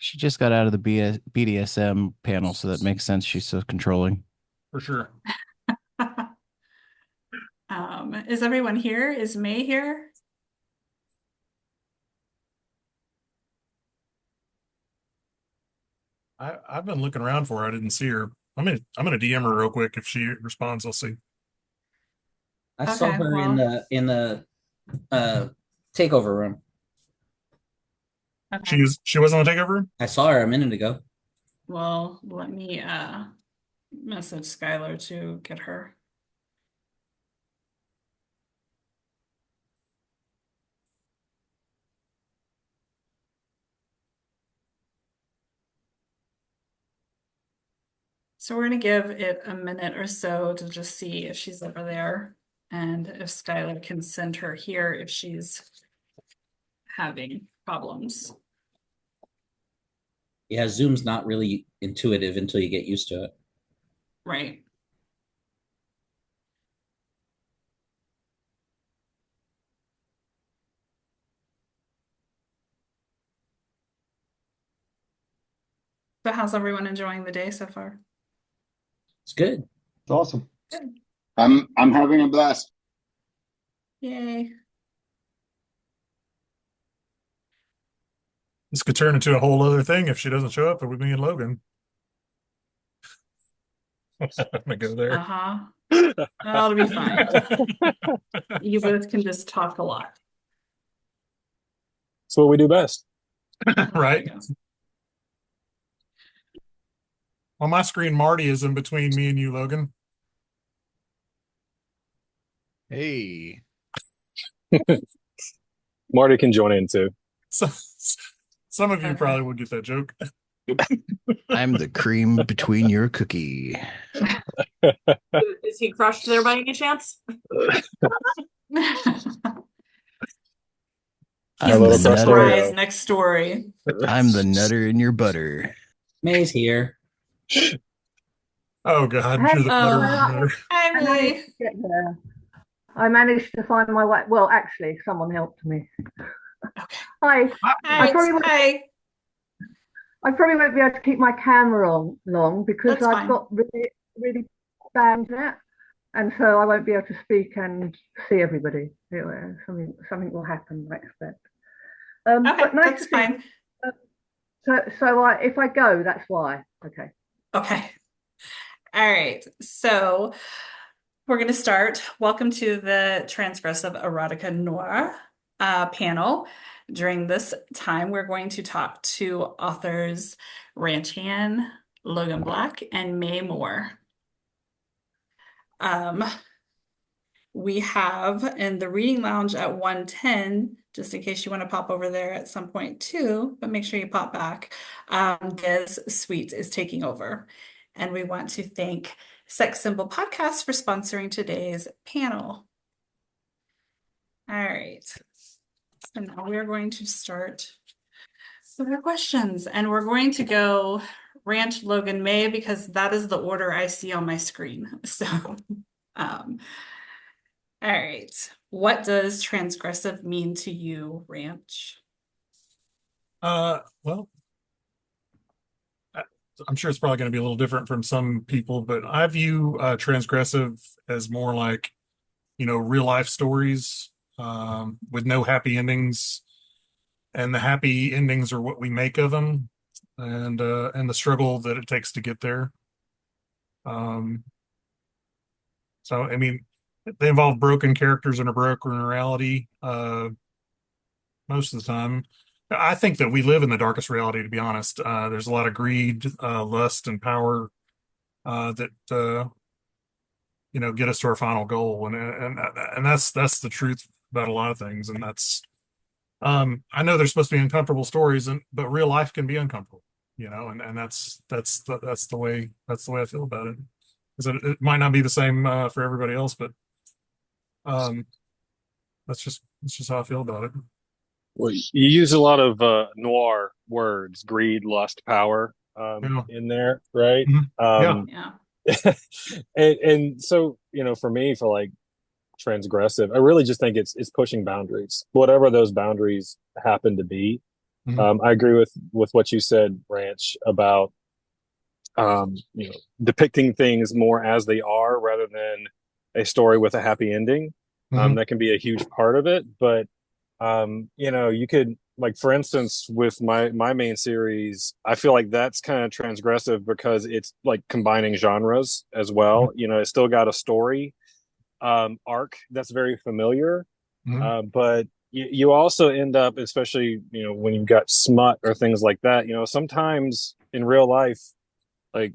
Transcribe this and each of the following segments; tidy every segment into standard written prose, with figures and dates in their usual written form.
She just got out of the BDSM panel, so that makes sense. She's so controlling. For sure. Is everyone here? Is May here? I've been looking around for her. I didn't see her. I'm gonna DM her real quick. If she responds, I'll see. I saw Okay, her in well, the uh takeover room. okay. She was on the takeover. I saw her a minute ago. Well, let me message Skylar to get her. So we're gonna give it a minute or so to just see if she's over there and if Skylar can send her here if she's having problems. Yeah, Zoom's not really intuitive until you get used to it. Right. So how's everyone enjoying the day so far? It's good. It's awesome. Good. I'm having a blast. Yay. This could turn into a whole other thing if she doesn't show up with me and Logan. I'm gonna go there. Uh-huh. That'll be fine. You both can just talk a lot. That's what we do best. Right. On my screen, Marty is in between me and you, Logan. Hey. Marty can join in too. So, some of you Okay. probably will get that joke. I'm the cream between your cookie. Is he crushed there by any chance? I'm little the Surprise, nutter. next story. I'm the nutter in your butter. May's here. Oh God, Hey, you're the butter. Hi, I managed to get there. I managed to find my way. Well, actually, someone helped me. Okay. Hi. Hi. Hi. I probably won't be able to keep my camera on long because That's I've fine. got really, really bad internet, and so I won't be able to speak and see everybody. Something will happen, I expect. Okay, But nice that's to see fine. you. If I go, that's why. Okay. Okay. All right. So we're going to start. Welcome to the Transgressive Erotica Noir panel. During this time, we're going to talk to authors Ranchan, Logan Black, and May Moore. We have in the reading lounge at 110, just in case you want to pop over there at some point too, but make sure you pop back. Des Suite is taking over. And we want to thank Sex Symbol Podcast for sponsoring today's panel. All right. So now we are going to start with our questions, and we're going to go Ranch Logan May because that is the order I see on my screen. So, all right. What does transgressive mean to you, Ranch? Well, I'm sure it's probably going to be a little different from some people, but I view transgressive as more like, real life stories with no happy endings, and the happy endings are what we make of them, and the struggle that it takes to get there. So I mean, they involve broken characters and a broken reality most of the time. I think that we live in the darkest reality, to be honest. There's a lot of greed, lust, and power that get us to our final goal, and that's the truth about a lot of things. And that's I know they're supposed to be uncomfortable stories, but real life can be uncomfortable, and that's the way I feel about it. Because it might not be the same for everybody else, but um, that's just how I feel about it. Well, you use a lot of noir words, greed, lust, power, Yeah. in there, right? Mhm. Yeah. Yeah. And so, for me, for like transgressive, I really just think it's pushing boundaries, whatever those boundaries happen to be. I agree with what you said, Ranch, about depicting things more as they are rather than a story with a happy ending. Mhm. That can be a huge part of it, but you could, like, for instance, with my main series, I feel like that's kind of transgressive because it's like combining genres as well. It's still got a story arc that's very familiar, Mhm. but you also end up, especially when you've got smut or things like that. Sometimes in real life, like,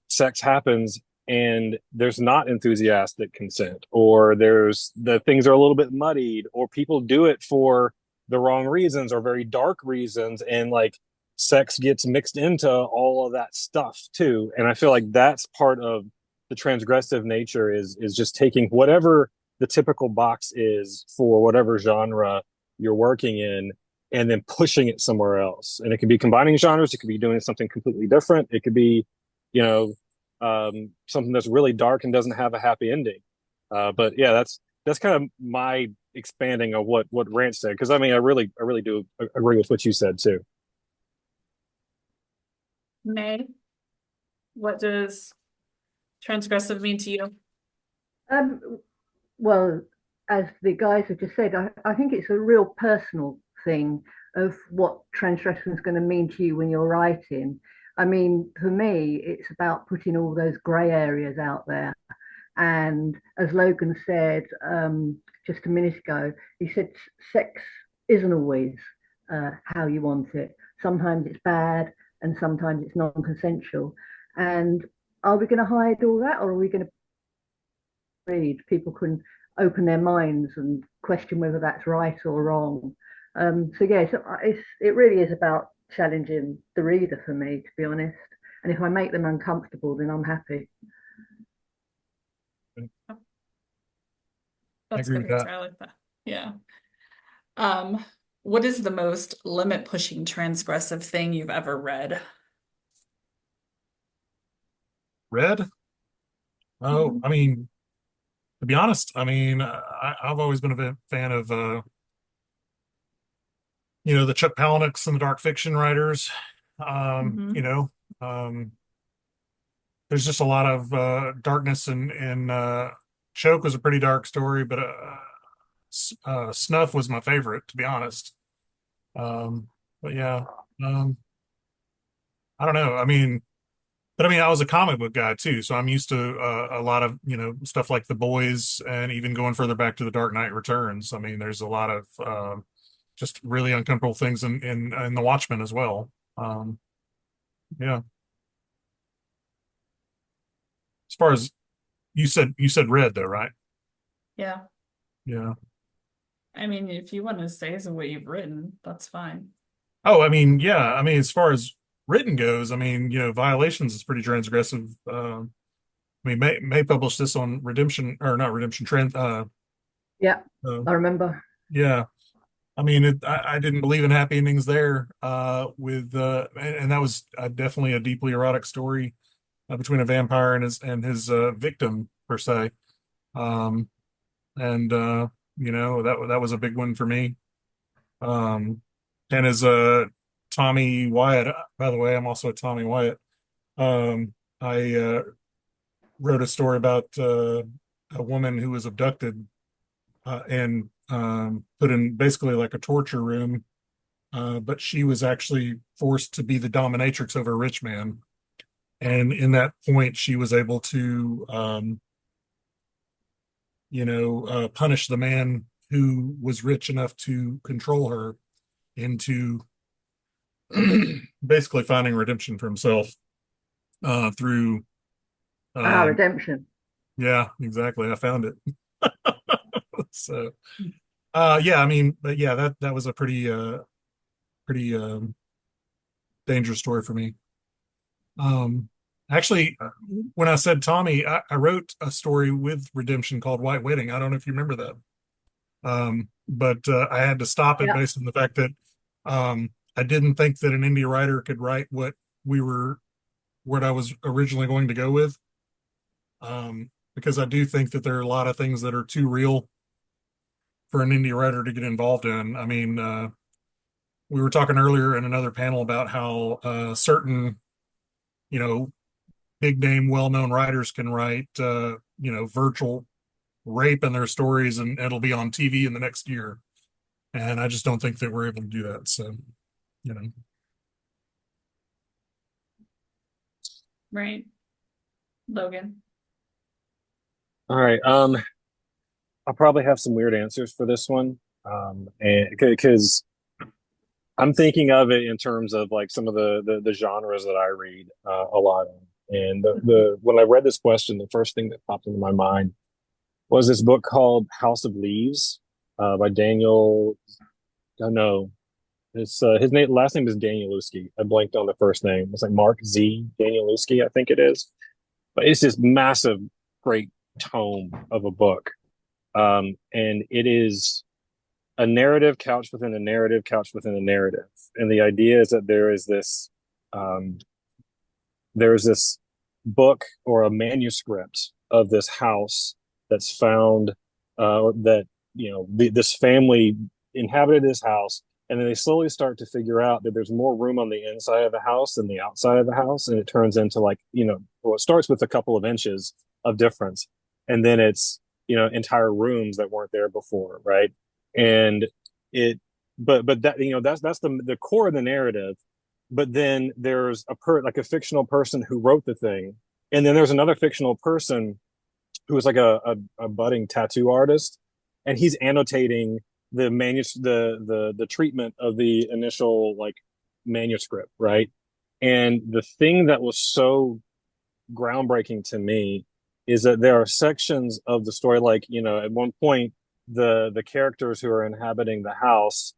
sex happens and there's not enthusiastic consent, or there's the things are a little bit muddied, or people do it for the wrong reasons or very dark reasons, and like sex gets mixed into all of that stuff too. And I feel like that's part of the transgressive nature, is just taking whatever the typical box is for whatever genre you're working in and then pushing it somewhere else. And it could be combining genres, it could be doing something completely different, it could be you know something that's really dark and doesn't have a happy ending. But yeah, that's kind of my expanding of what Ranch said, because I mean, I really do agree with what you said too. May, what does transgressive mean to you? Um, well, as the guys have just said, I think it's a real personal thing of what transgression is going to mean to you when you're writing. I mean, for me, it's about putting all those grey areas out there. And as Logan said just a minute ago, he said sex isn't always how you want it. Sometimes it's bad, and sometimes it's non-consensual. And are we going to hide all that, or are we going to read? People can open their minds and question whether that's right or wrong. So yeah, it really is about challenging the reader for me, to be honest. And if I make them uncomfortable, then I'm happy. I That's a agree good with that. answer. I like that. Yeah. What is the most limit pushing transgressive thing you've ever read? Red? Oh, I mean, to be honest, I mean, I've always been a fan of, the Chuck Palahniuks and the dark fiction writers. Mhm. Um, there's just a lot of darkness in Choke was a pretty dark story, but Snuff was my favorite, to be honest. Um, but yeah, um, I don't know. I was a comic book guy too, so I'm used to a lot of stuff like The Boys, and even going further back to The Dark Knight Returns. I mean, there's a lot of just really uncomfortable things in The Watchmen as well. Yeah. As far as you said red though, right? Yeah. Yeah. I mean, if you want to say some what you've written, that's fine. Oh, I mean, yeah. I mean, as far as written goes, I mean, Violations is pretty transgressive. I mean, May published this on Redemption, or not Redemption, Yeah, uh, I remember. yeah. I mean, I didn't believe in happy endings there. And that was definitely a deeply erotic story between a vampire and his victim per se. Um, and that was a big one for me. Um, and as Tommy Wyatt, by the way, I'm also a Tommy Wyatt. I wrote a story about a woman who was abducted and put in basically like a torture room, but she was actually forced to be the dominatrix over a rich man. And in that point, she was able to, punish the man who was rich enough to control her into basically finding redemption for himself through, um, Redemption. yeah, exactly. I found it. So, yeah, I mean, but yeah, that was a pretty dangerous story for me. Um, actually, when I said Tommy, I wrote a story with redemption called White Wedding. I don't know if you remember that. But I had to stop it Yeah. based on the fact that I didn't think that an indie writer could write what I was originally going to go with. Because I do think that there are a lot of things that are too real for an indie writer to get involved in. I mean, we were talking earlier in another panel about how certain, you know, big name, well known writers can write, virtual rape in their stories, and it'll be on TV in the next year. And I just don't think that we're able to do that. So, you know. Right. Logan. All right. I'll probably have some weird answers for this one. And because I'm thinking of it in terms of like some of the genres that I read a lot of. And the when I read this question, the first thing that popped into my mind was this book called House of Leaves by Daniel. I know it's his last name is Danielewski. I blanked on the first name. It's like Mark Z. Danielewski, I think it is. But it's this massive, great tome of a book. And it is a narrative couched within a narrative couched within a narrative. And the idea is that there is this book or a manuscript of this house that's found that this family inhabited this house, and then they slowly start to figure out that there's more room on the inside of the house than the outside of the house, and it turns into it starts with a couple of inches of difference, and then it's entire rooms that weren't there before, right? And it but that that's the core of the narrative. But then there's a fictional person who wrote the thing, and then there's another fictional person who is like a budding tattoo artist, and he's annotating the treatment of the initial manuscript, right? And the thing that was so groundbreaking to me is that there are sections of the story, at one point the characters who are inhabiting the house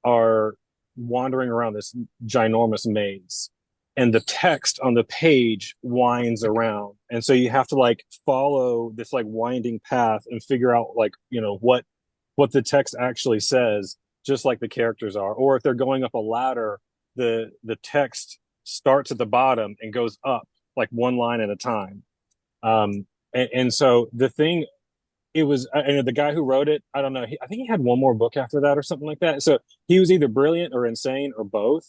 are wandering around this ginormous maze, and the text on the page winds around, and so you have to follow this winding path and figure out what the text actually says, just like the characters are. Or if they're going up a ladder, the text starts at the bottom and goes up one line at a time. And so the thing, and the guy who wrote it, I don't know, I think he had one more book after that or something like that. So he was either brilliant or insane or both,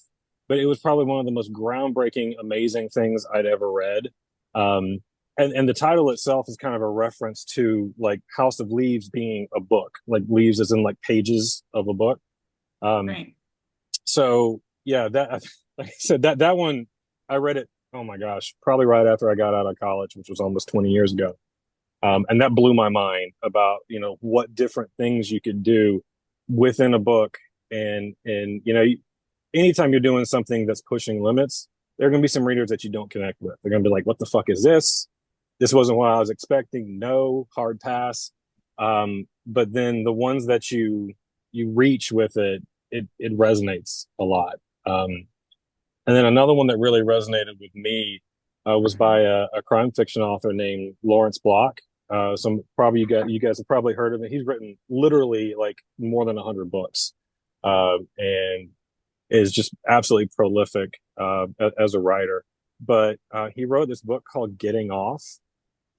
but it was probably one of the most groundbreaking, amazing things I'd ever read. And the title itself is kind of a reference to House of Leaves being a book, leaves as in pages of a book. Right. So yeah, that, like I said, that one, I read it, oh my gosh, probably right after I got out of college, which was almost 20 years ago. And that blew my mind about, what different things you could do within a book. And anytime you're doing something that's pushing limits, there are going to be some readers that you don't connect with. They're going to be like, what the fuck is this? This wasn't what I was expecting. No, hard pass. But then the ones that you reach with it resonates a lot. And then another one that really resonated with me was by a crime fiction author named Lawrence Block. You guys have probably heard of him. He's written literally more than 100 books, and is just absolutely prolific as a writer. But he wrote this book called Getting Off,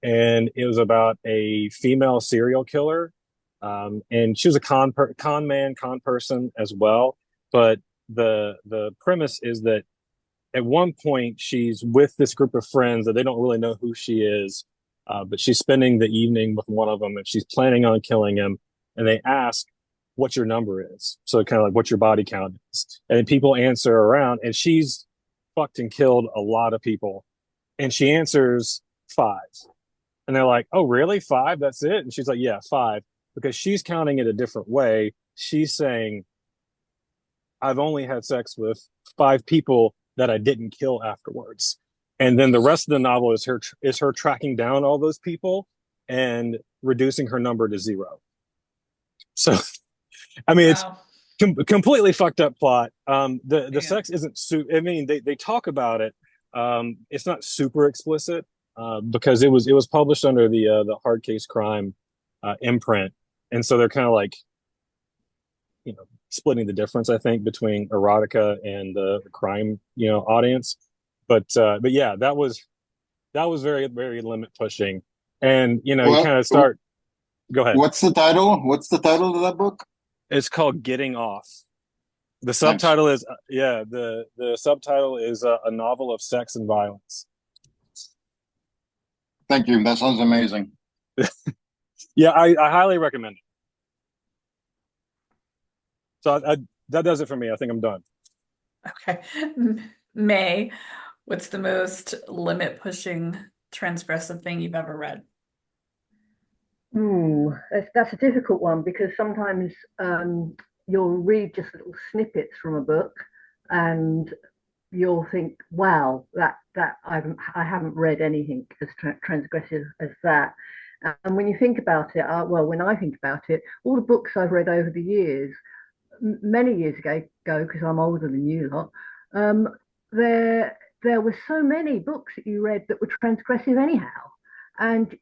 and it was about a female serial killer, and she was a con person as well. But the premise is that at one point she's with this group of friends that they don't really know who she is, but she's spending the evening with one of them, and she's planning on killing him. And they ask what your number is, so kind of what your body count is, and people answer around, and she's fucked and killed a lot of people, and she answers 5, and they're like, oh really, 5, that's it? And she's like, yeah, 5, because she's counting it a different way. She's saying, I've only had sex with 5 people that I didn't kill afterwards. And then the rest of the novel is her tracking down all those people and reducing her number to 0. So, I mean, Wow. it's completely fucked up plot. The Yeah. sex isn't I mean, they talk about it. It's not super explicit because it was published under the Hard Case Crime imprint, and so they're kind of splitting the difference, I think, between erotica and the crime audience. But yeah, that was very, very limit pushing, and you kind of start. Go ahead. What's the title? What's the title of that book? It's called Getting Off. The subtitle is the subtitle is a novel of sex and violence. Thank you. That sounds amazing. Yeah, I highly recommend it. So that does it for me. I think I'm done. Okay. May, what's the most limit pushing transgressive thing you've ever read? That's a difficult one because sometimes you'll read just little snippets from a book and you'll think, wow, that I haven't read anything as transgressive as that. And when you think about it, when I think about it, all the books I've read over the years, many years ago, because I'm older than you lot, there were so many books that you read that were transgressive anyhow, and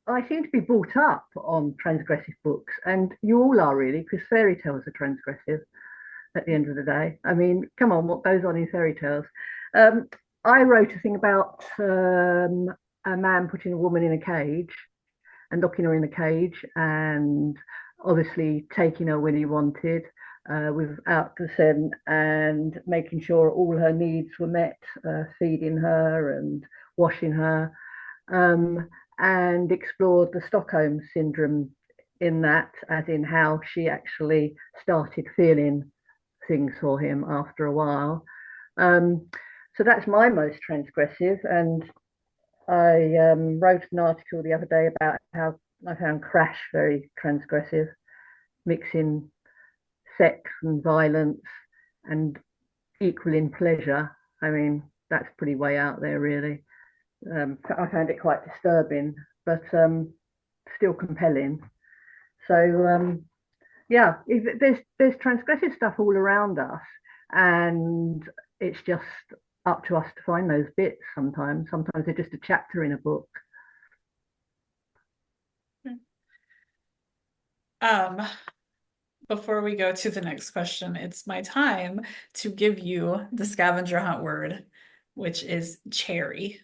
I seem to be brought up on transgressive books, and you all are really, because fairy tales are transgressive at the end of the day. I mean, come on, what goes on in fairy tales? I wrote a thing about a man putting a woman in a cage and locking her in a cage and obviously taking her when he wanted without consent and making sure all her needs were met, feeding her and washing her, and explored the Stockholm syndrome in that, as in how she actually started feeling things for him after a while. So that's my most transgressive. And I wrote an article the other day about how I found Crash very transgressive, mixing sex and violence and equaling pleasure. I mean, that's pretty way out there, really. I found it quite disturbing, but still compelling. So yeah, there's transgressive stuff all around us, and it's just up to us to find those bits. Sometimes they're just a chapter in a book. Before we go to the next question, it's my time to give you the scavenger hunt word, which is cherry.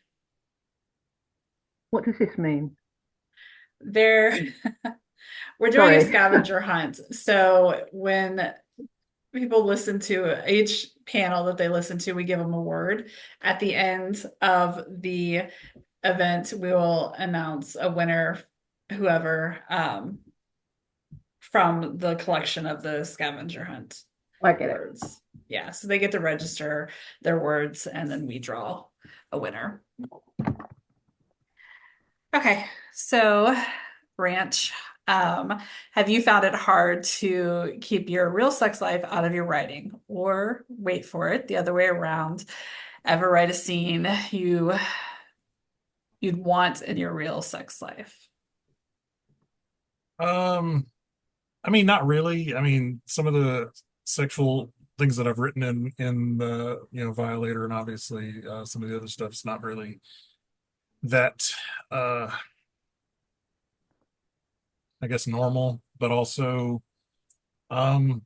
What does this mean? We're doing a scavenger hunt. So when people listen to each panel that they listen to, we give them a word. At the end of the event, we will announce a winner, whoever, from the collection of the scavenger hunt words. Yeah, so they get to register their words and then we draw a winner. Okay, so Ranch, have you found it hard to keep your real sex life out of your writing? Or wait for it, the other way around, ever write a scene you'd want in your real sex life? I mean, not really. I mean, some of the sexual things that I've written in the Violator, and obviously some of the other stuff's not really that I guess normal, but also um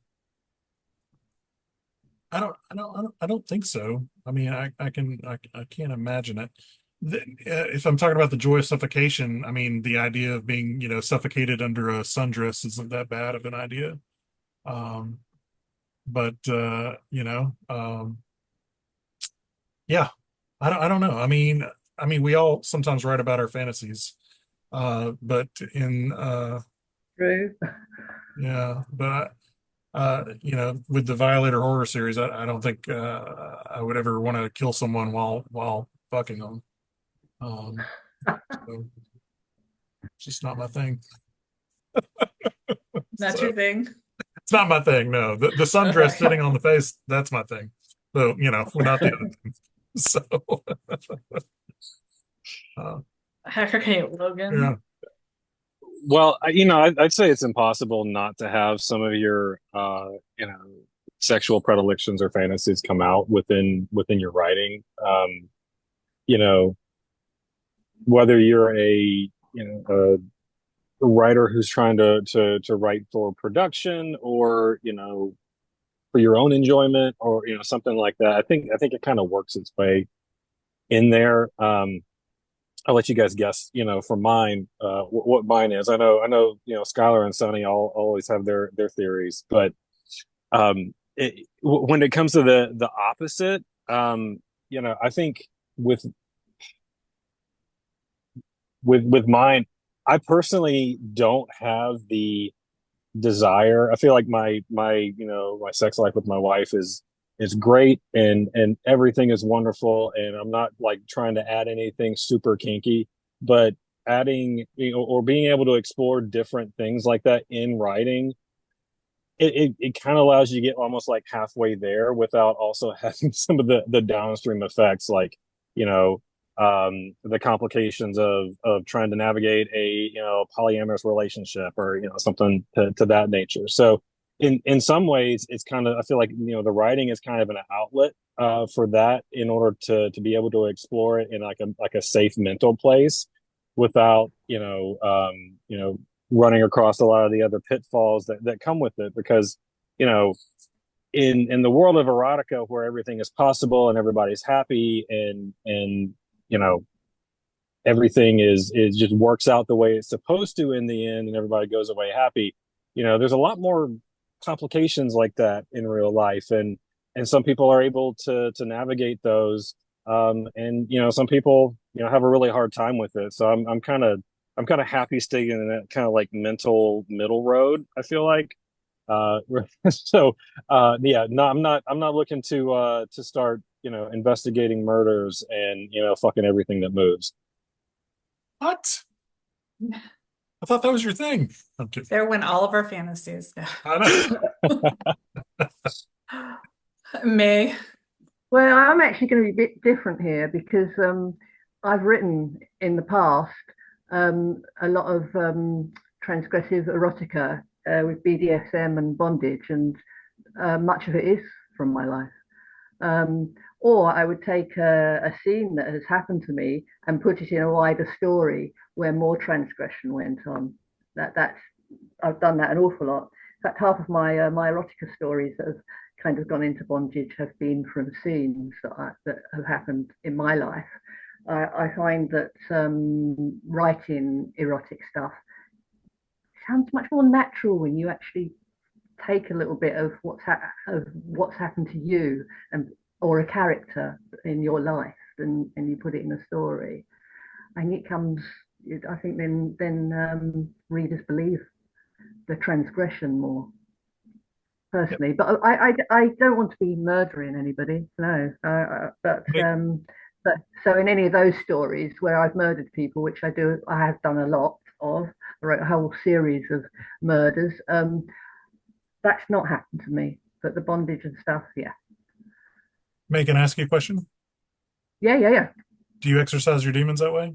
I don't think so. I mean, I can't imagine it. If I'm talking about the joy of suffocation, I mean, the idea of being, suffocated under a sundress isn't that bad of an idea. But yeah, I don't know. I mean, we all sometimes write about our fantasies, but in True. yeah, but with the Violator horror series, I don't think I would ever want to kill someone while fucking them. So it's just not my thing. That's So, your thing? it's not my thing. No, the sundress sitting on the face, that's my thing. So, we're not the other things. So, Okay, Logan. yeah. Well, I'd say it's impossible not to have some of your, sexual predilections or fantasies come out within your writing. You know, whether you're a writer who's trying to write for production or, for your own enjoyment or, something like that. I think it kind of works its way in there. I'll let you guys guess, for mine, what mine is. I know, Skylar and Sunny all always have their theories, but when it comes to the opposite, I think with with mine, I personally don't have the desire. I feel like my sex life with my wife is great, and everything is wonderful, and I'm not like trying to add anything super kinky, but adding, or being able to explore different things like that in writing, it kind of allows you to get almost like halfway there without also having some of the downstream effects, like, the complications of trying to navigate a polyamorous relationship, or something to that nature. So in some ways, it's kind of, I feel like the writing is kind of an outlet for that, in order to be able to explore it in like a safe mental place, without running across a lot of the other pitfalls that come with it. Because you know in the world of erotica, where everything is possible and everybody's happy, and you know everything is just works out the way it's supposed to in the end, and everybody goes away happy, there's a lot more complications like that in real life, and some people are able to navigate those, and some people have a really hard time with it. So I'm kind of happy staying in that kind of like mental middle road, I feel like. uh so yeah, no, I'm not looking to start investigating murders and fucking everything that moves. What? I thought that was your thing. I'm kidding. There went all of our fantasies. I know. May. Well, I'm actually going to be a bit different here because I've written in the past a lot of transgressive erotica with BDSM and bondage, and much of it is from my life. Or I would take a scene that has happened to me and put it in a wider story where more transgression went on. That's I've done that an awful lot. In fact, half of my erotica stories that have kind of gone into bondage have been from scenes that have happened in my life. I find that writing erotic stuff sounds much more natural when you actually take a little bit of what's happened to you, and or a character in your life, and you put it in a story, and it comes. I think then readers believe the transgression more, personally. Yep. But I don't want to be murdering anybody, no. But so in any of those stories where I've murdered people, which I have done a lot of, I wrote a whole series of murders. That's not happened to me, but the bondage and stuff, yeah. May, can I ask you a question? Yeah. Do you exercise your demons that way?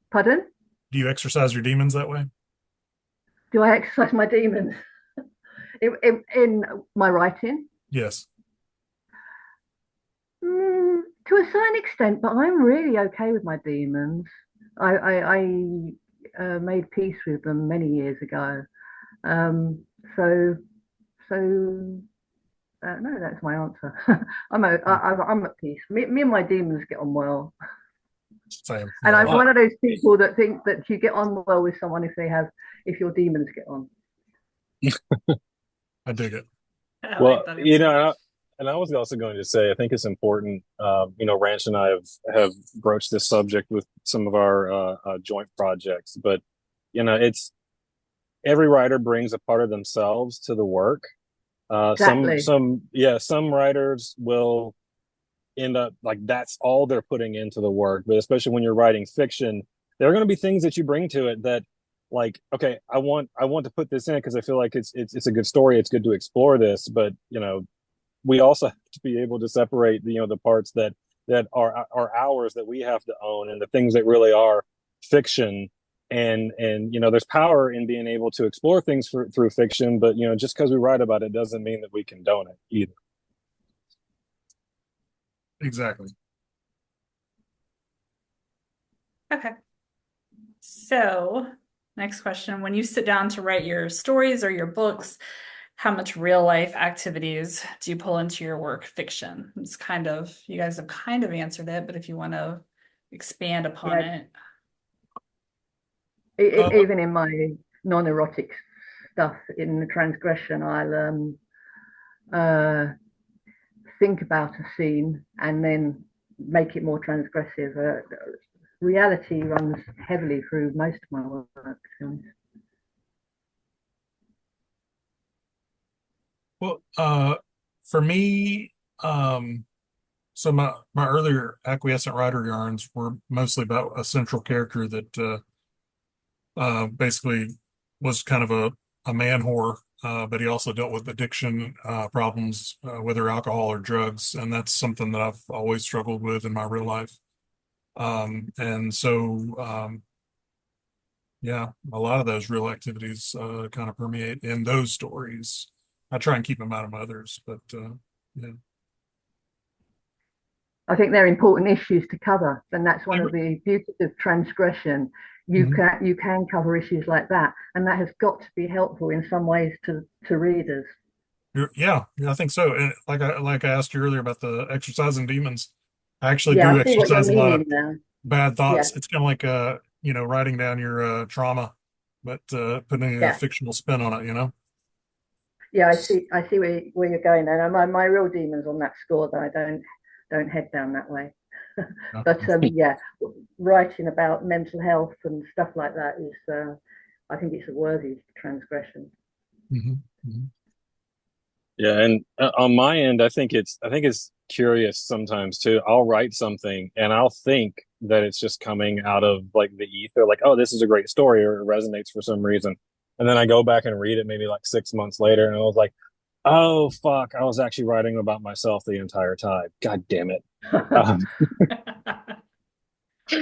Pardon? Do you exercise your demons that way? Do I exercise my demons in my writing? Yes. To a certain extent, but I'm really okay with my demons. I made peace with them many years ago. So no, that's my answer. I'm at peace. Me and my demons get on well. Same. And I'm one of those people that think that you get on well with someone if your demons get on. I dig it. Well, and I was also going to say, I think it's important. Ranch and I have broached this subject with some of our joint projects, but it's every writer brings a part of themselves to the work. Exactly. Some writers will end up like that's all they're putting into the work, but especially when you're writing fiction, there are going to be things that you bring to it that, like, okay, I want to put this in because I feel like it's a good story, it's good to explore this, but we also have to be able to separate the parts that are ours, that we have to own, and the things that really are fiction. And there's power in being able to explore things through fiction, but just because we write about it doesn't mean that we condone it either. Exactly. Okay. So next question, when you sit down to write your stories or your books, how much real life activities do you pull into your work fiction? It's kind of, you guys have kind of answered it, but if you want to expand upon it. Even in my non-erotic stuff, in the transgression, I'll think about a scene and then make it more transgressive. Reality runs heavily through most of my work, to be honest. Well, for me, so my earlier acquiescent writer yarns were mostly about a central character that basically was kind of a man whore, but he also dealt with addiction problems, whether alcohol or drugs, and that's something that I've always struggled with in my real life. And so, yeah, a lot of those real activities kind of permeate in those stories. I try and keep them out of others, but yeah. I think they're important issues to cover, and that's one of Mhm. the beauties of transgression. You can cover issues like that, and that has got to be helpful in some ways to readers. Yeah, I think so. And like I asked you earlier about the exercising demons, I actually Yeah, do I see what you're exercise a lot of meaning now. bad Yeah, thoughts. It's kind of like writing down your trauma, but putting a yeah, fictional spin on it. yeah. I see where you're going there. My real demons on that score that I don't head down that way. Yeah. But yeah, writing about mental health and stuff like that is, I think it's a worthy transgression. Mhm. Mhm. Yeah, and on my end, I think it's curious sometimes too. I'll write something and I'll think that it's just coming out of like the ether, like, oh, this is a great story or it resonates for some reason. And then I go back and read it maybe like 6 months later and I was like, oh fuck, I was actually writing about myself the entire time. God damn it. Um,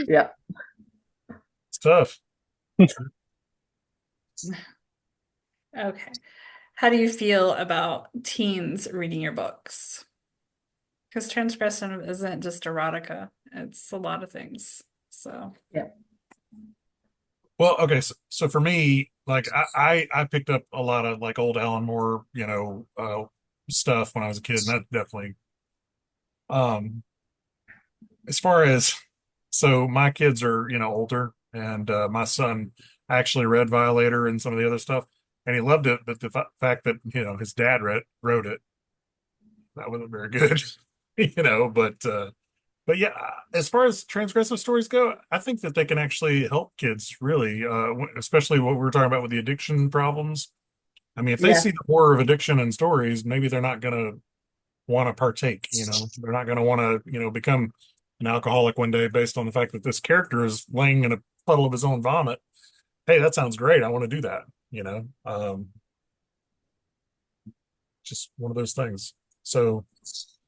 Yeah. It's tough. Okay. How do you feel about teens reading your books? Because transgression isn't just erotica, it's a lot of things. So, Yeah. Well, okay, so for me, like I picked up a lot of like old Alan Moore, stuff when I was a kid, and that definitely um as far as so my kids are, older, and my son actually read Violator and some of the other stuff, and he loved it, but the fact that, his dad wrote it, that wasn't very good, but yeah, as far as transgressive stories go, I think that they can actually help kids really, especially what we were talking about with the addiction problems. I mean, if they Yeah. see the horror of addiction in stories, maybe they're not going to want to partake, they're not going to want to, become an alcoholic one day based on the fact that this character is laying in a puddle of his own vomit. Hey, that sounds great. I want to do that, just one of those things. So,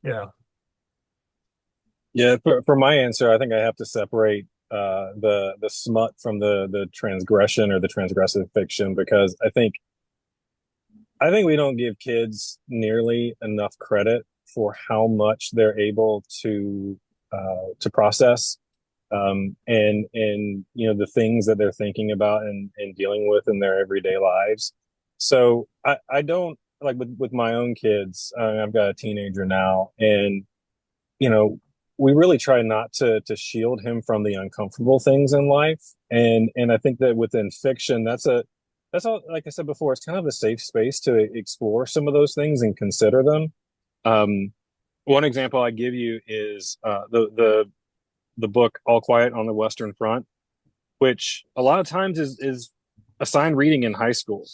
yeah. yeah, for my answer, I think I have to separate the smut from the transgression or the transgressive fiction because I think we don't give kids nearly enough credit for how much they're able to process, and the things that they're thinking about and dealing with in their everyday lives. So I don't like with my own kids. I've got a teenager now, and you know we really try not to shield him from the uncomfortable things in life, and I think that within fiction, that's all, like I said before, it's kind of a safe space to explore some of those things and consider them. um One example I give you is the book All Quiet on the Western Front, which a lot of times is assigned reading in high school.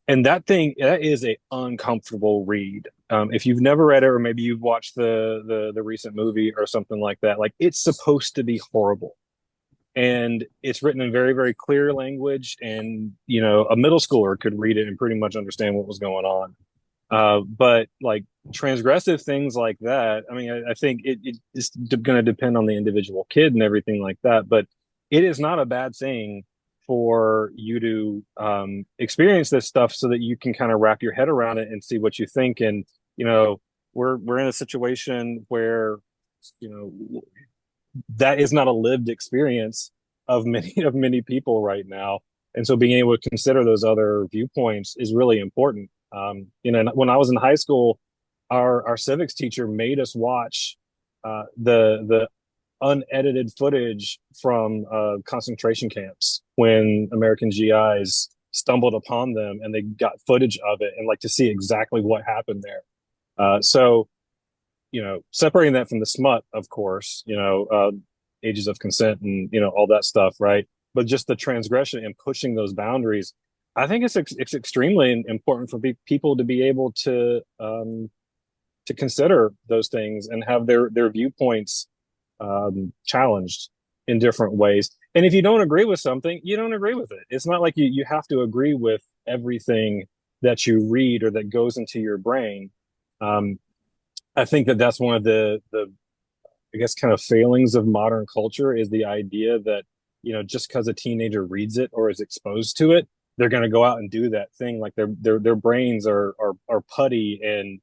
And that is a uncomfortable read. If you've never read it, or maybe you've watched the recent movie or something like that, like it's supposed to be horrible, and it's written in very very clear language, and a middle schooler could read it and pretty much understand what was going on. But like transgressive things like that, I mean, I think it's going to depend on the individual kid and everything like that. But it is not a bad thing for you to experience this stuff so that you can kind of wrap your head around it and see what you think. And we're in a situation where you know that is not a lived experience of many people right now, and so being able to consider those other viewpoints is really important. When I was in high school, our civics teacher made us watch the unedited footage from concentration camps when American GIs stumbled upon them, and they got footage of it, and like to see exactly what happened there. So, separating that from the smut, of course, ages of consent and, all that stuff, right? But just the transgression and pushing those boundaries, I think it's extremely important for people to be able to consider those things and have their viewpoints challenged in different ways. And if you don't agree with something, you don't agree with it. It's not like you have to agree with everything that you read or that goes into your brain. I think that's one of the I guess kind of failings of modern culture is the idea that just because a teenager reads it or is exposed to it, they're going to go out and do that thing. Like their brains are putty, and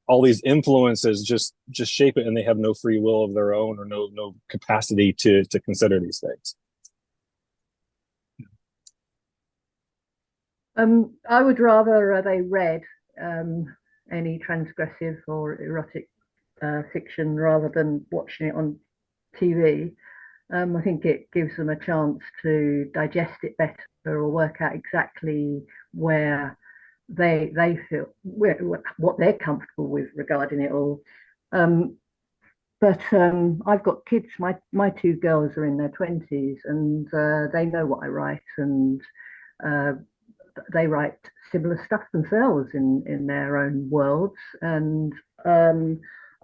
all these influences just shape it, and they have no free will of their own or no capacity to consider these things. I would rather they read any transgressive or erotic fiction rather than watching it on TV. I think it gives them a chance to digest it better or work out exactly where they feel what they're comfortable with regarding it all. But I've got kids. My two girls are in their 20s, and they know what I write, and they write similar stuff themselves in their own worlds. And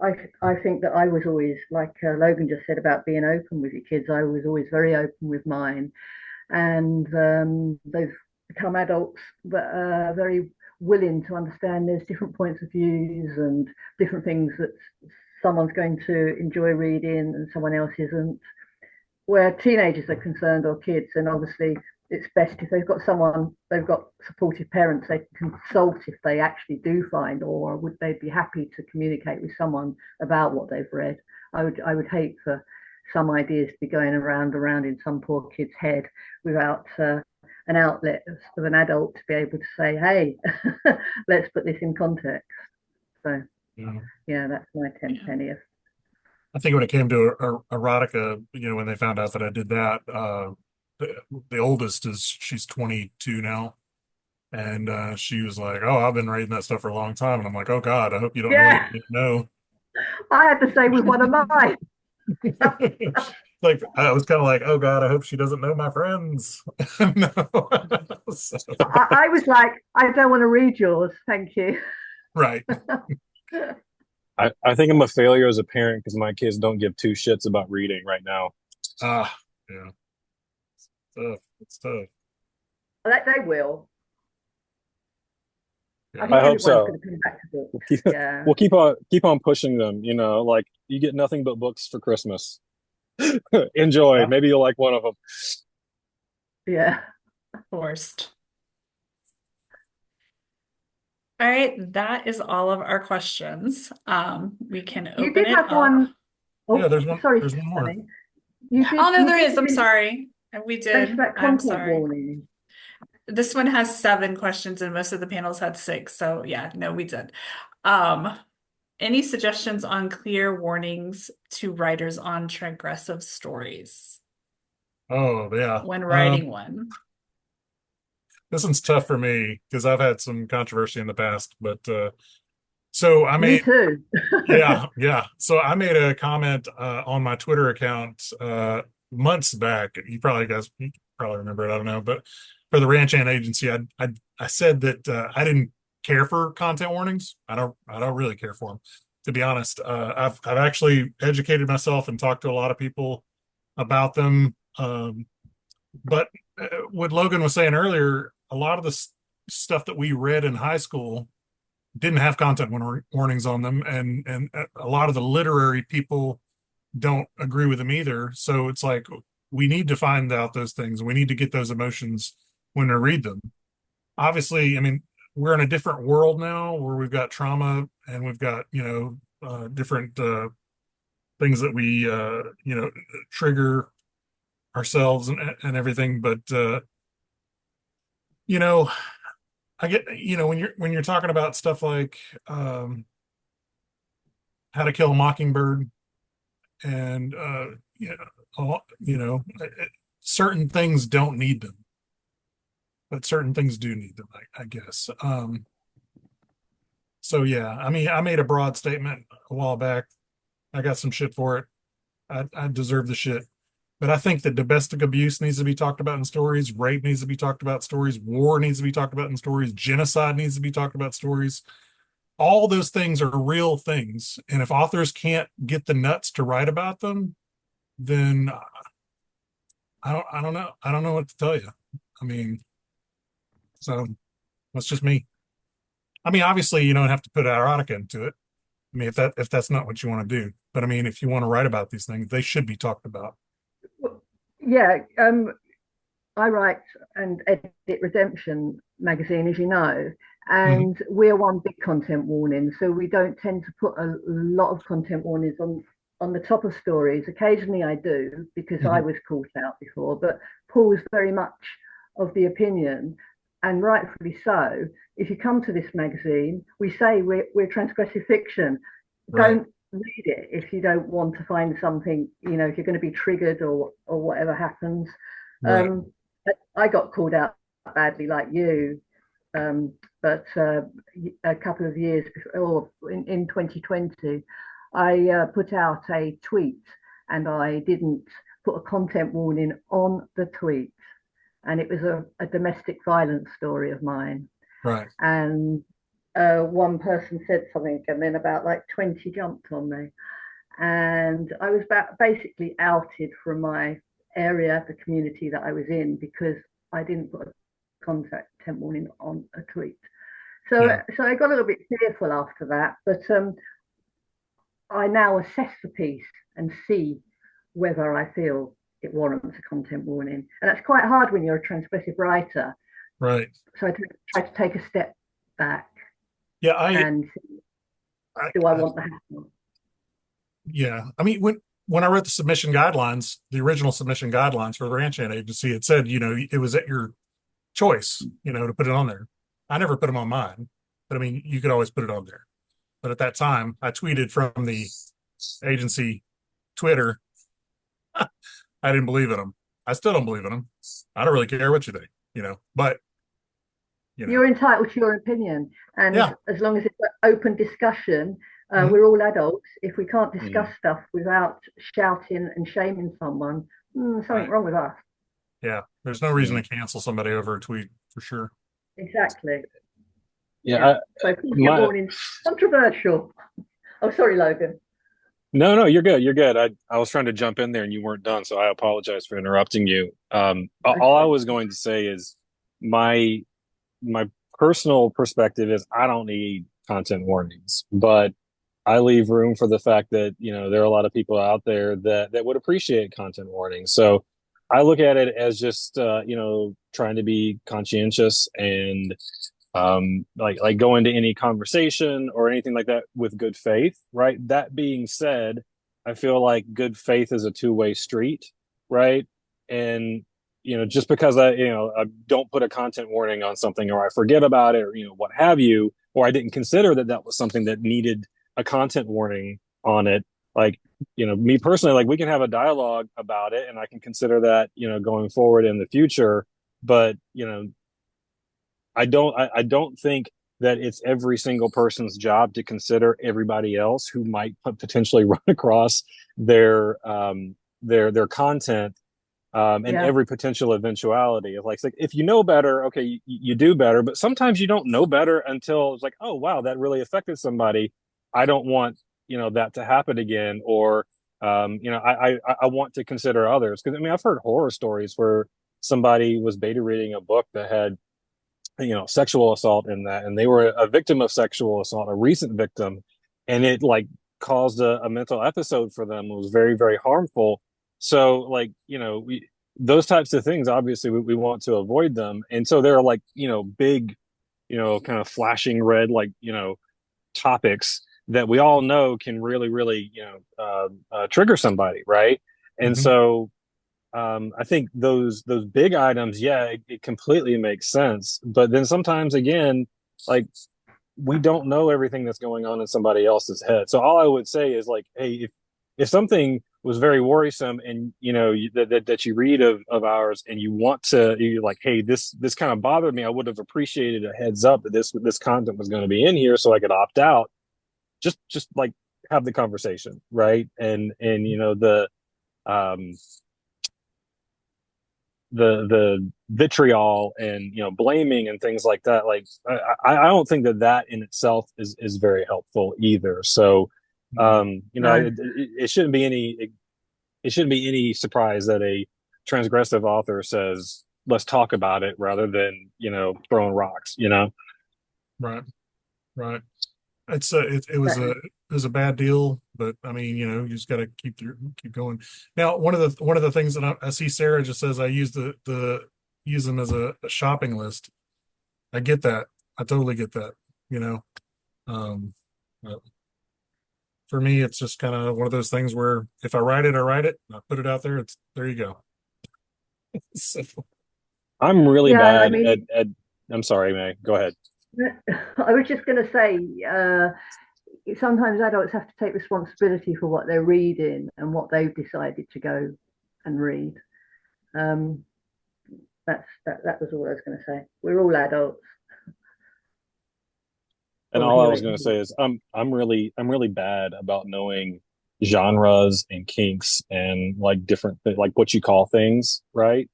I think that I was always, like Logan just said about being open with your kids, I was always very open with mine. And they've become adults that are very willing to understand there's different points of views and different things that someone's going to enjoy reading and someone else isn't. Where teenagers are concerned, or kids, and obviously it's best if they've got supportive parents they can consult if they actually do find, or would they be happy to communicate with someone about what they've read. I would hate for some ideas to be going around in some poor kid's head without an outlet of an adult to be able to say, hey, let's put this in context. So yeah, that's my 10 penny. I think when it came to erotica, when they found out that I did that, the oldest she's 22 now, and she was like, "Oh, I've been reading that stuff for a long time," and I'm like, "Oh God, I hope you don't know what you didn't know." I had the same with one of mine. Like I was kind of like, "Oh God, I hope she doesn't know my friends." No. So, I was like, I don't want to read yours, thank you. right. I think I'm a failure as a parent because my kids don't give two shits about reading right now. Yeah. It's tough. They will. Yeah. I hope so. Going to come back to books. Yeah. We'll keep on pushing them. Like you get nothing but books for Christmas. Enjoy. Yeah. Maybe you'll like one of them. Yeah. Forced. All right, that is all of our questions. We can open You did it have up. one. Oh, Yeah, there's one. Sorry, There's one more. Sunny. You did, Oh no, you there did is. I'm mention sorry. We did. that I'm content sorry. warning. This one has 7 questions and most of the panels had 6. So yeah, no, we did. Any suggestions on clear warnings to writers on transgressive stories Oh yeah. when writing one? This one's tough for me because I've had some controversy in the past, but so I Me made too. yeah. So I made a comment on my Twitter account months back. You probably remember it. I don't know, but for the Ranch Hand Agency, I said that I didn't care for content warnings. I don't really care for them, to be honest. I've actually educated myself and talked to a lot of people about them. But what Logan was saying earlier, a lot of the stuff that we read in high school didn't have content warnings on them, and a lot of the literary people don't agree with them either. So it's like we need to find out those things. We need to get those emotions when we read them. Obviously, I mean, we're in a different world now where we've got trauma and we've got different things that we trigger ourselves and everything. But I get when you're talking about stuff like How to Kill a Mockingbird and certain things don't need them, but certain things do need them, I guess. So yeah, I mean, I made a broad statement a while back. I got some shit for it. I deserve the shit. But I think that domestic abuse needs to be talked about in stories, rape needs to be talked about in stories, war needs to be talked about in stories, genocide needs to be talked about in stories. All those things are real things. And if authors can't get the nuts to write about them, then I don't know. I don't know what to tell you. I mean, so that's just me. I mean, obviously you don't have to put erotica into it. I mean, if that's not what you want to do. But I mean, if you want to write about these things, they should be talked about. Yeah, I write and edit Redemption magazine, as you know, and we're one big content warning, so we don't tend to put a lot of content warnings on the top of stories. Occasionally I do because I was caught out before, but Paul's very much of the opinion, and rightfully so, if you come to this magazine, we say we're transgressive fiction. Right. Don't read it if you don't want to find something, if you're going to be triggered or whatever happens. Right. I got called out badly like you, but a couple of years before, or in 2020, I put out a tweet and I didn't put a content warning on the tweet. And it was a domestic violence story of mine. Right. And one person said something, and then about like 20 jumped on me. And I was basically outed from my area, the community that I was in, because I didn't put a content warning on a tweet. So I got a little bit fearful after that, but I now assess the piece and see whether I feel it warrants a content warning. And that's quite hard when you're a transgressive writer. Right. So I try to take a step back. Yeah, do I want the hassle? Yeah. I mean, when I wrote the submission guidelines, the original submission guidelines for the ranch hand agency, it said, it was at your choice, to put it on there. I never put them on mine, but I mean, you could always put it on there. But at that time, I tweeted from the agency Twitter. I didn't believe in them. I still don't believe in them. I don't really care what you think, but you're entitled to your opinion. And as long as it's an open discussion, we're all adults. If we can't discuss stuff without shouting and shaming someone, something wrong with us. Yeah, there's no reason to cancel somebody over a tweet for sure. Exactly. Yeah. So warning, controversial. Oh, sorry, Logan. No, you're good. You're good. I was trying to jump in there and you weren't done, so I apologize for interrupting you. All I was going to say is my personal perspective is I don't need content warnings, but I leave room for the fact that, there are a lot of people out there that would appreciate content warnings. So I look at it as just, trying to be conscientious and, like go into any conversation or anything like that with good faith, right? That being said, I feel like good faith is a two-way street, right? And, just because I don't put a content warning on something or I forget about it or, what have you, or I didn't consider that was something that needed a content warning on it. Like, me personally, like we can have a dialogue about it and I can consider that, going forward in the future. But, I don't think that it's every single person's job to consider everybody else who might potentially run across their content and every potential eventuality of like if you know better, okay, you do better, but sometimes you don't know better until it's like, oh wow, that really affected somebody. I don't want that to happen again, or I want to consider others, because I mean I've heard horror stories where somebody was beta reading a book that had sexual assault in that, and they were a victim of sexual assault, a recent victim, and it like caused a mental episode for them. It was very, very harmful. So like, those types of things, obviously we want to avoid them. And so there are like, big, kind of flashing red, like, topics that we all know can really, really, trigger somebody. Right. And so, I think those big items, it completely makes sense. But then sometimes again, like we don't know everything that's going on in somebody else's head. So all I would say is like, hey, if something was very worrisome, and that you read of ours, and you're like, hey, this kind of bothered me. I would have appreciated a heads up that this content was going to be in here so I could opt out. Just like have the conversation, right? And um the vitriol and blaming and things like that, like I don't think that in itself is very helpful either. So it shouldn't be any surprise that a transgressive author says, let's talk about it, rather than throwing rocks. Right. It was a bad deal, but I mean, you just got to keep going. Now, one of the things that I see Sarah just says, I use use them as a shopping list. I get that. I totally get that. But for me, it's just kind of one of those things where if I write it, I put it out there. There you go. So, I'm really Yeah, I bad mean, at I'm sorry, May. Go ahead. I was just going to say, sometimes adults have to take responsibility for what they're reading and what they've decided to go and read. That was all I was going to say. We're all adults. And all I was going to say is I'm really bad about knowing genres and kinks and like different like what you call things, right?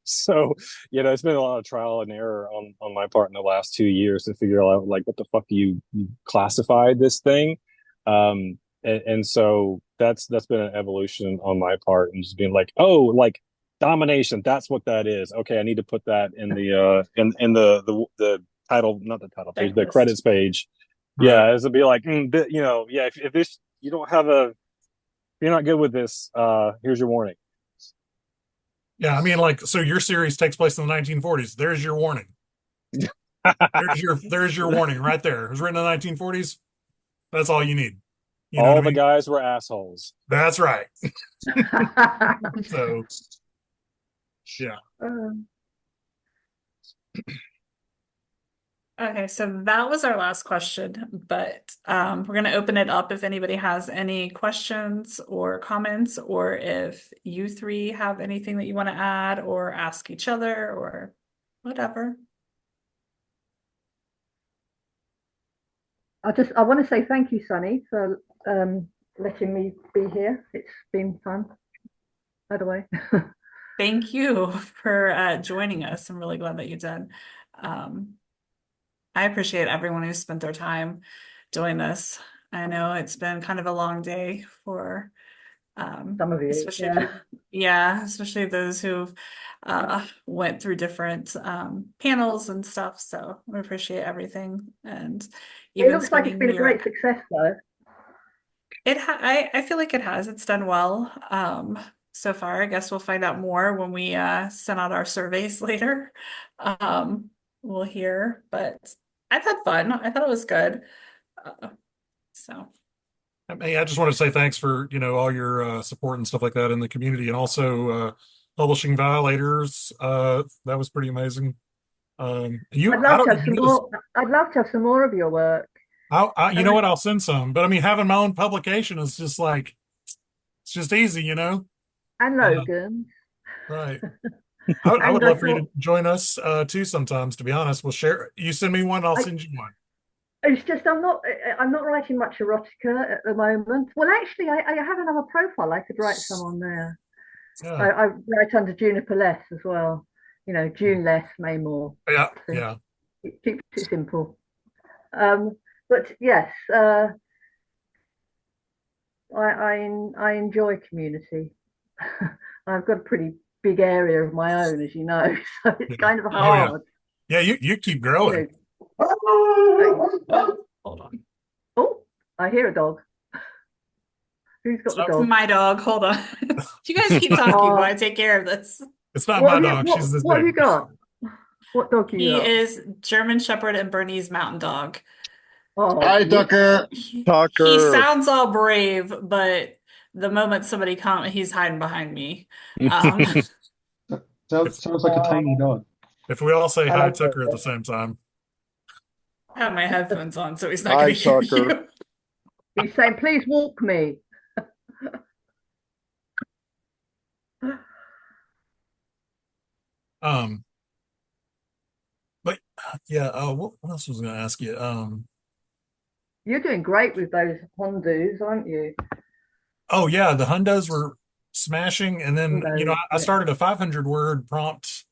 So it's been a lot of trial and error on my part in the last 2 years to figure out like what the fuck do you classify this thing. And so that's been an evolution on my part, and just being like, oh, like domination, that's what that is. Okay, I need to put that in the in the title, not the title page, the Checklist. credits page. Right. Yeah, as it'll be like, if this you don't have if you're not good with this, here's your warning. Yeah, I mean, like, so your series takes place in the 1940s. There's your warning. There's your warning right there. It was written in the 1940s. That's all you need. You know All what I the mean? guys were assholes. That's right. So, yeah. Okay, so that was our last question, but we're going to open it up if anybody has any questions or comments, or if you three have anything that you want to add or ask each other or whatever. I want to say thank you, Sunny, for letting me be here. It's been fun. By the way. Thank you for joining us. I'm really glad that you did. I appreciate everyone who spent their time doing this. I know it's been kind of a long day for some of you, especially especially those who've went through different panels and stuff. So we appreciate everything, and it looks like it's been a great success, though. I feel like it has. It's done well so far. I guess we'll find out more when we send out our surveys later. We'll hear, but I've had fun. I thought it was good. So. Hey, I just want to say thanks for all your support and stuff like that in the community, and also publishing Violators. That was pretty amazing. I'd love to have some more of your work. You know what? I'll send some. But I mean, having my own publication is just like, it's just easy, And Logan. Right. I would love for you to join us too sometimes, to be honest. We'll share. You send me one, I'll send you one. It's just I'm not writing much erotica at the moment. Well, actually, I have another profile. I could write some on there. Yeah. I write under Juniper Less as well. June Less, May More. Yeah, so yeah. It keeps it simple. But yes, I enjoy community. I've got a pretty big area of my own, as you know, so it's kind of hard. Yeah, you keep growing. Hold on. Oh, I hear a dog. Who's got the dog? My dog. Hold on. You guys keep talking while I take care of this. It's not my dog. She's this big. What have you got? What dog you got? He is German Shepherd and Bernese Mountain Dog. Oh, hi, Tucker. Tucker. He sounds all brave, but the moment somebody comes, he's hiding behind me. Sounds like a tiny dog. If we all say hi, Tucker, at the same time. I have my headphones on, so he's not going to hear you. He's saying, please walk me. Um, but yeah, what else was I going to ask you? You're doing great with those Hondus, aren't you? Oh yeah, the hundos were smashing, and then Hondos, I yeah. started a 500 word prompt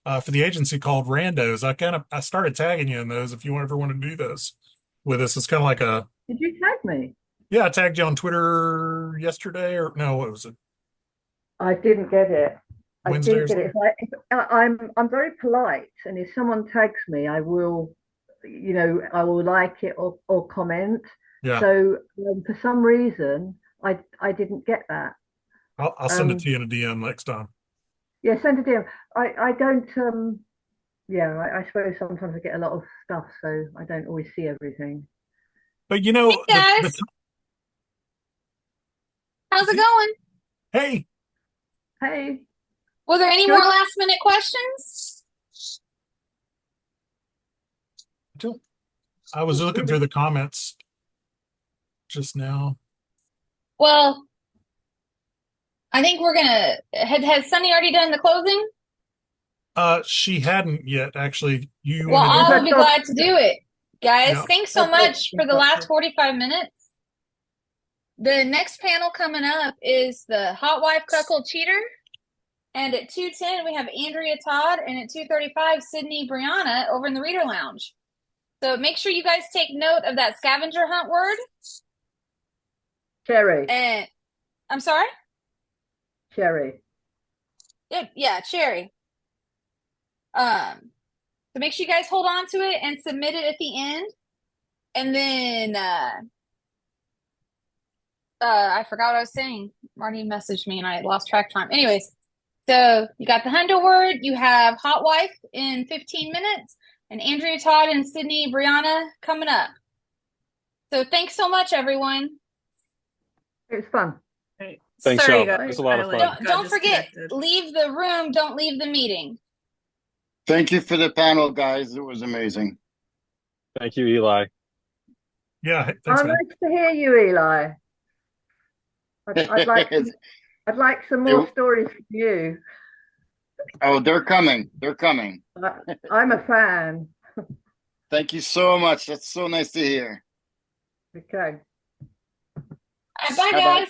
for the agency called Randos. I started tagging you in those if you ever want to do those with us. It's kind of like a Did you tag me? yeah. I tagged you on Twitter yesterday, or no, what was it? I didn't get it. I Wednesday or didn't get it. something? I'm very polite, and if someone tags me, I will, I will like it or comment. Yeah, So for some reason, I didn't get that. I'll send it Um, to you in a DM next time. yeah, send a DM. I don't. Yeah, I suppose sometimes I get a lot of stuff, so I don't always see everything. But Hey guys, how's it going? hey, Hey, Was there any good. more last minute questions? I was looking through the comments just now. Well, I think we're gonna. Has Sunny already done the closing? She hadn't yet actually. You Well, want to do I that? will be glad to do it, guys. Yeah. Thanks so much for the last 45 minutes. The next panel coming up is the Hot Wife Cuckold Cheater. And at 2:10, we have Andrea Todd. And at 2:35, Sydney Brianna over in the Reader Lounge. So make sure you guys take note of that scavenger hunt word. Cherry. And I'm sorry? Cherry. Yeah, cherry. So make sure you guys hold on to it and submit it at the end. And then I forgot what I was saying. Marty messaged me and I lost track of time. Anyways, so you got the Hundo word, you have Hot Wife in 15 minutes, and Andrea Todd and Sydney Brianna coming up. So thanks so much, everyone. It was fun. Thanks, Sorry, y'all. guys. It's a lot of fun. Don't forget, leave the room, don't leave the meeting. Thank you for the panel, guys. It was amazing. Thank you, Eli. Yeah. Oh, Thanks, man. nice to hear you, Eli. I'd like some more stories from you. Oh, they're coming. They're coming. I'm a fan. Thank you so much. That's so nice to hear. Okay. Bye, Bye-bye. guys.